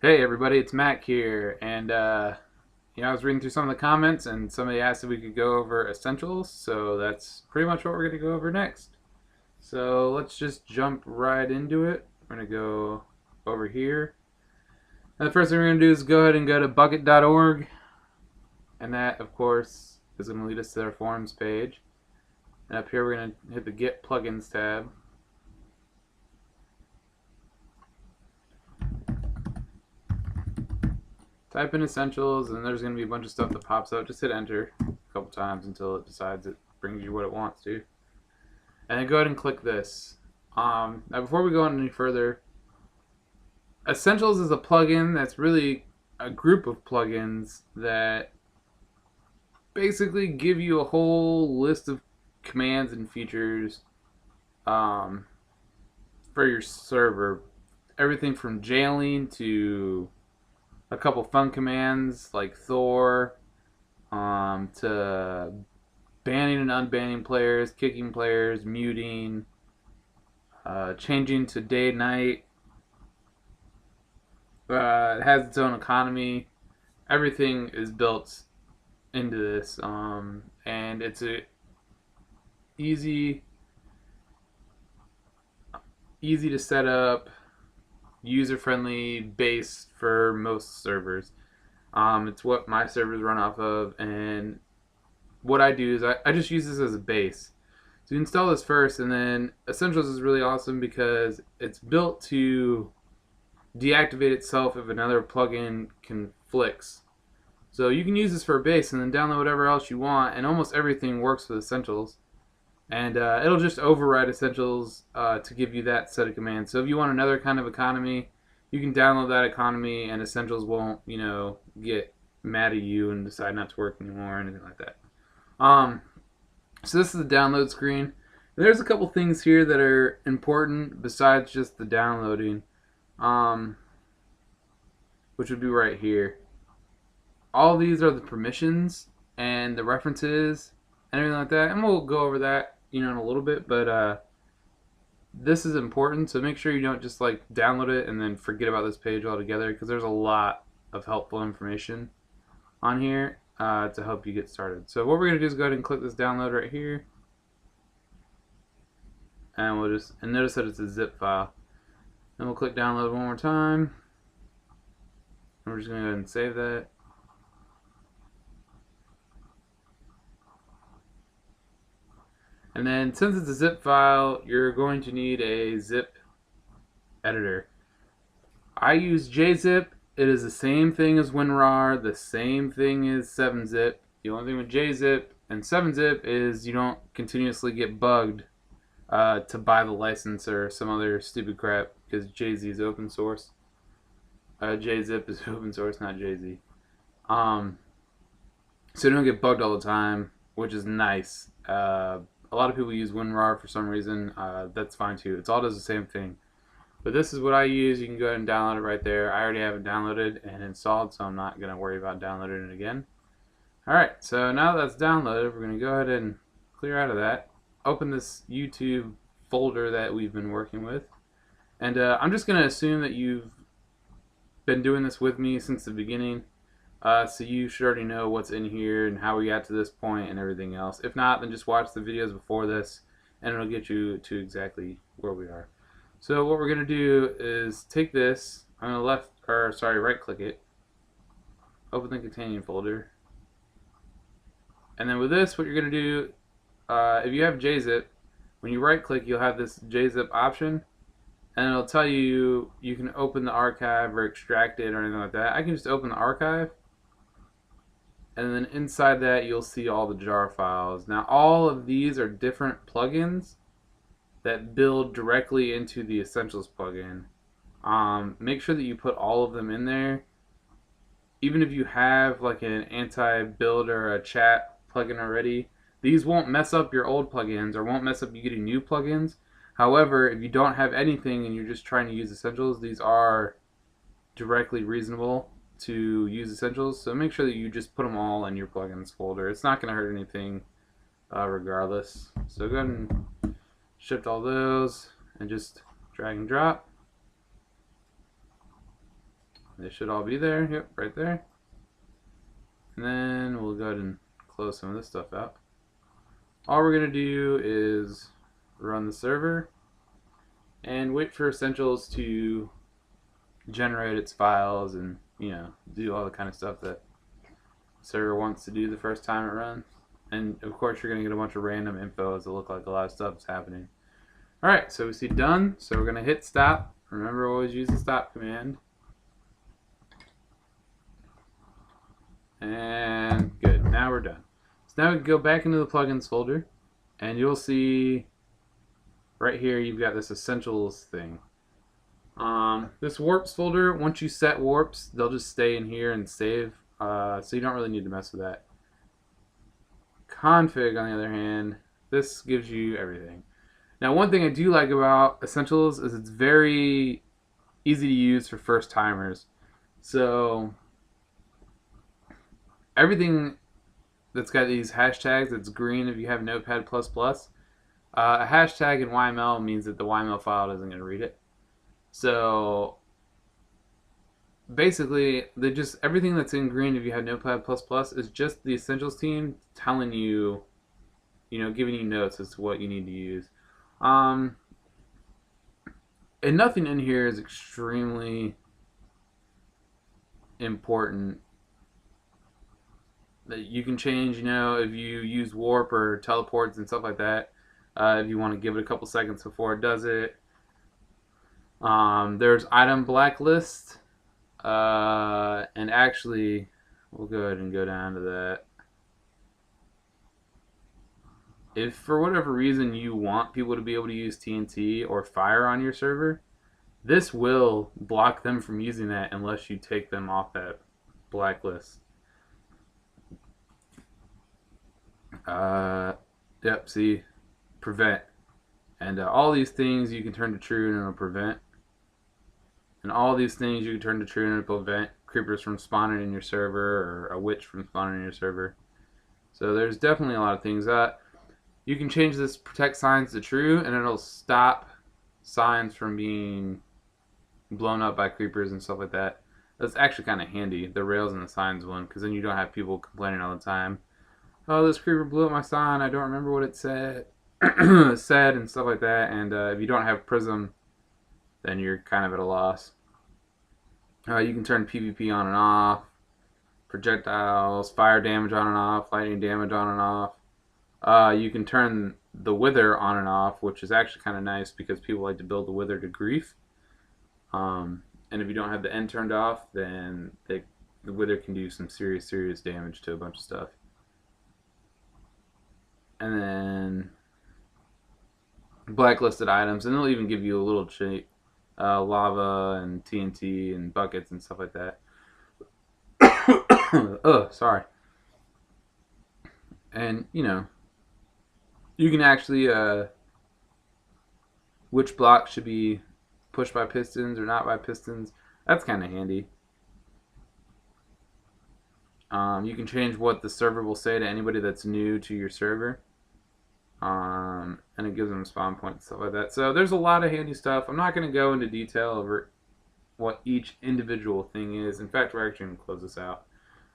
Hey everybody, it's Mac here, and I was reading through some of the comments, and somebody asked if we could go over essentials, so that's pretty much what we're going to go over next. So let's just jump right into it. We're going to go over here. And the first thing we're going to do is go ahead and go to bucket.org, and that, of course, is going to lead us to their forums page. And up here, we're going to hit the Get Plugins tab. Type in essentials, and there's going to be a bunch of stuff that pops up. Just hit enter a couple times until it decides it brings you what it wants to. And then go ahead and click this. Now, before we go on any further, Essentials is a plugin that's really a group of plugins that basically give you a whole list of commands and features for your server. Everything from jailing to a couple fun commands like Thor, to banning and unbanning players, kicking players, muting, changing to day night. It has its own economy. Everything is built into this, and it's a easy to set up, user friendly base for most servers. It's what my servers run off of, and what I do is I just use this as a base. So you install this first, and then Essentials is really awesome because it's built to deactivate itself if another plugin conflicts. So you can use this for a base and then download whatever else you want, and almost everything works with Essentials. And it'll just override Essentials to give you that set of commands. So if you want another kind of economy, you can download that economy, and Essentials won't, get mad at you and decide not to work anymore or anything like that. So this is the download screen. There's a couple things here that are important besides just the downloading, which would be right here. All these are the permissions and the references and everything like that, and we'll go over that in a little bit, but this is important, so make sure you don't just like download it and then forget about this page altogether, because there's a lot of helpful information on here to help you get started. So what we're going to do is go ahead and click this download right here, and we'll just notice that it's a zip file. Then we'll click download one more time, and we're just going to go ahead and save that. And then since it's a zip file, you're going to need a zip editor. I use JZip. It is the same thing as WinRAR, the same thing as 7-zip. The only thing with JZip and 7-zip is you don't continuously get bugged to buy the license or some other stupid crap, because JZ is open source. JZip is open source, not JZ. So you don't get bugged all the time, which is nice. A lot of people use WinRAR for some reason. That's fine too. It all does the same thing. But this is what I use. You can go ahead and download it right there. I already have it downloaded and installed, so I'm not going to worry about downloading it again. Alright, so now that that's downloaded, we're going to go ahead and clear out of that. Open this YouTube folder that we've been working with. And I'm just going to assume that you've been doing this with me since the beginning. So you should already know what's in here and how we got to this point and everything else. If not, then just watch the videos before this, and it'll get you to exactly where we are. So what we're going to do is take this, I'm going to right click it, open the containing folder, and then with this, what you're going to do, if you have JZip, when you right click, you'll have this JZip option, and it'll tell you you can open the archive or extract it or anything like that. I can just open the archive, and then inside that you'll see all the jar files. Now all of these are different plugins that build directly into the Essentials plugin. Make sure that you put all of them in there. Even if you have like an anti-build or a chat plugin already, these won't mess up your old plugins or won't mess up you getting new plugins. However, if you don't have anything and you're just trying to use Essentials, these are directly reasonable to use Essentials, so make sure that you just put them all in your plugins folder. It's not going to hurt anything regardless. So go ahead and shift all those and just drag and drop. They should all be there. Yep, right there. And then we'll go ahead and close some of this stuff out. All we're going to do is run the server and wait for Essentials to generate its files and, do all the kind of stuff that the server wants to do the first time it runs. And of course, you're going to get a bunch of random infos that look like a lot of stuff is happening. Alright, so we see done. So we're going to hit stop. Remember, always use the stop command. And good. Now we're done. So now we can go back into the plugins folder, and you'll see right here you've got this Essentials thing. This warps folder, once you set warps, they'll just stay in here and save, so you don't really need to mess with that. Config, on the other hand, this gives you everything. Now, one thing I do like about Essentials is it's very easy to use for first timers. So everything that's got these hashtags, it's green if you have Notepad++. A hashtag in YML means that the YML file isn't going to read it. So basically, everything that's in green if you have Notepad++ is just the Essentials team telling you, giving you notes as to what you need to use. And nothing in here is extremely important. That you can change, if you use warp or teleports and stuff like that, if you want to give it a couple seconds before it does it. There's item blacklist, and actually, we'll go ahead and go down to that. If for whatever reason you want people to be able to use TNT or fire on your server, this will block them from using that unless you take them off that blacklist. Yep, see, prevent. And all these things you can turn to true and it'll prevent. And all these things you can turn to true and it'll prevent creepers from spawning in your server or a witch from spawning in your server. So there's definitely a lot of things. You can change this protect signs to true and it'll stop signs from being blown up by creepers and stuff like that. That's actually kind of handy, the rails and the signs one, because then you don't have people complaining all the time. Oh, this creeper blew up my sign. I don't remember what it said, and stuff like that. And if you don't have Prism, then you're kind of at a loss. You can turn PvP on and off, projectiles, fire damage on and off, lightning damage on and off. You can turn the wither on and off, which is actually kind of nice because people like to build the wither to grief. And if you don't have the end turned off, then the wither can do some serious damage to a bunch of stuff. And then blacklisted items, and they'll even give you a little cheat, lava and TNT and buckets and stuff like that. Oh, sorry. And you can actually which block should be pushed by pistons or not by pistons. That's kind of handy. You can change what the server will say to anybody that's new to your server. And it gives them spawn points and stuff like that. So there's a lot of handy stuff. I'm not going to go into detail over what each individual thing is. In fact, we're actually going to close this out.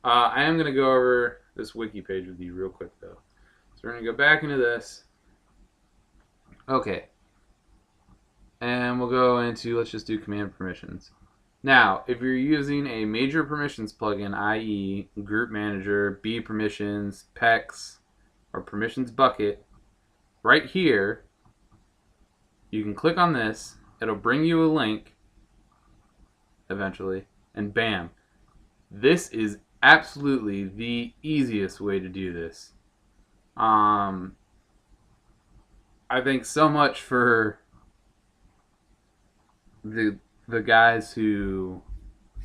I am going to go over this wiki page with you real quick, though. So we're going to go back into this. Okay. And we'll go into, let's just do command permissions. Now, if you're using a major permissions plugin, i.e. Group Manager, B Permissions, PEX, or Permissions Bucket, right here, you can click on this. It'll bring you a link, eventually, and bam. This is absolutely the easiest way to do this. I think so much for the guys who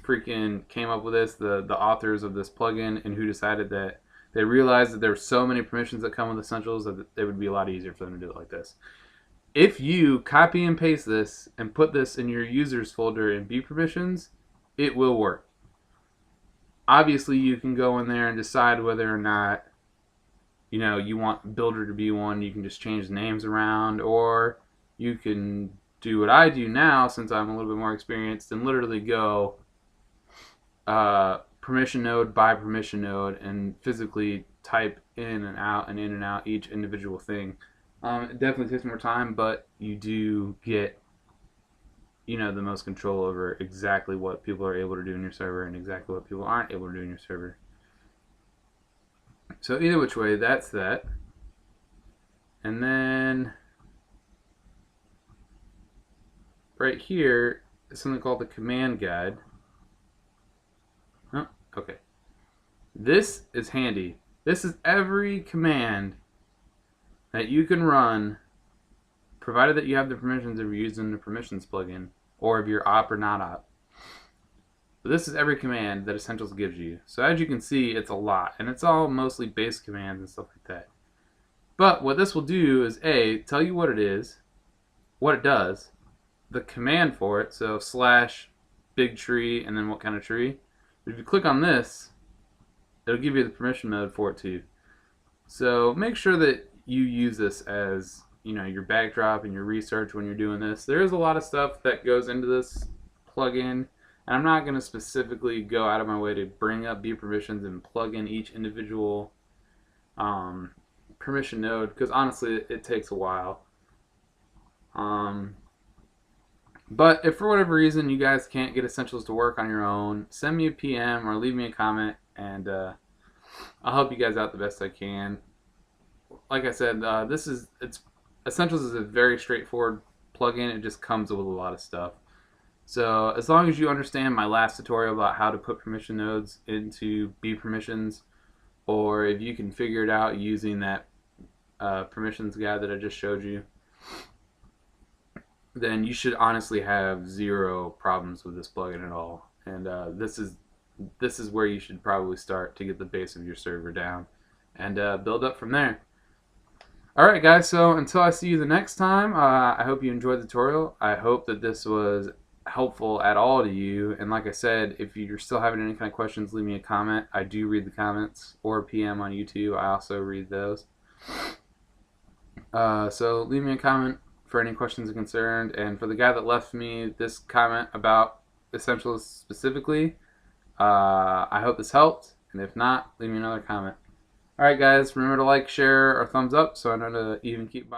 freaking came up with this, the authors of this plugin, and who decided that they realized that there were so many permissions that come with Essentials that it would be a lot easier for them to do it like this. If you copy and paste this and put this in your users folder in B permissions, it will work. Obviously, you can go in there and decide whether or not you want Builder to be one. You can just change the names around, or you can do what I do now, since I'm a little bit more experienced, and literally go permission node by permission node and physically type in and out each individual thing. It definitely takes more time, but you do get, you know, the most control over exactly what people are able to do in your server and exactly what people aren't able to do in your server. So either which way, that's that. And then right here is something called the command guide. Oh, okay. This is handy. This is every command that you can run, provided that you have the permissions if you're using the permissions plugin, or if you're op or not op. But this is every command that Essentials gives you. So as you can see, it's a lot, and it's all mostly base commands and stuff like that. But what this will do is tell you what it is, what it does, the command for it, so / big tree, and then what kind of tree. But if you click on this, it'll give you the permission mode for it too. So make sure that you use this as, you know, your backdrop and your research when you're doing this. There is a lot of stuff that goes into this plugin, and I'm not going to specifically go out of my way to bring up B permissions and plug in each individual permission node, because honestly it takes a while. But if for whatever reason you guys can't get Essentials to work on your own, send me a PM or leave me a comment, and I'll help you guys out the best I can. Like I said, Essentials is a very straightforward plugin. It just comes with a lot of stuff. So as long as you understand my last tutorial about how to put permission nodes into B permissions, or if you can figure it out using that permissions guide that I just showed you, then you should honestly have zero problems with this plugin at all. And this is where you should probably start to get the base of your server down and build up from there. Alright guys, so until I see you the next time, I hope you enjoyed the tutorial. I hope that this was helpful at all to you, and like I said, if you're still having any kind of questions, leave me a comment. I do read the comments, or PM on YouTube. I also read those. So leave me a comment for any questions or concerns, and for the guy that left me this comment about Essentials specifically, I hope this helped, and if not, leave me another comment. Alright guys, remember to like, share, or thumbs up so I know to even keep bothering.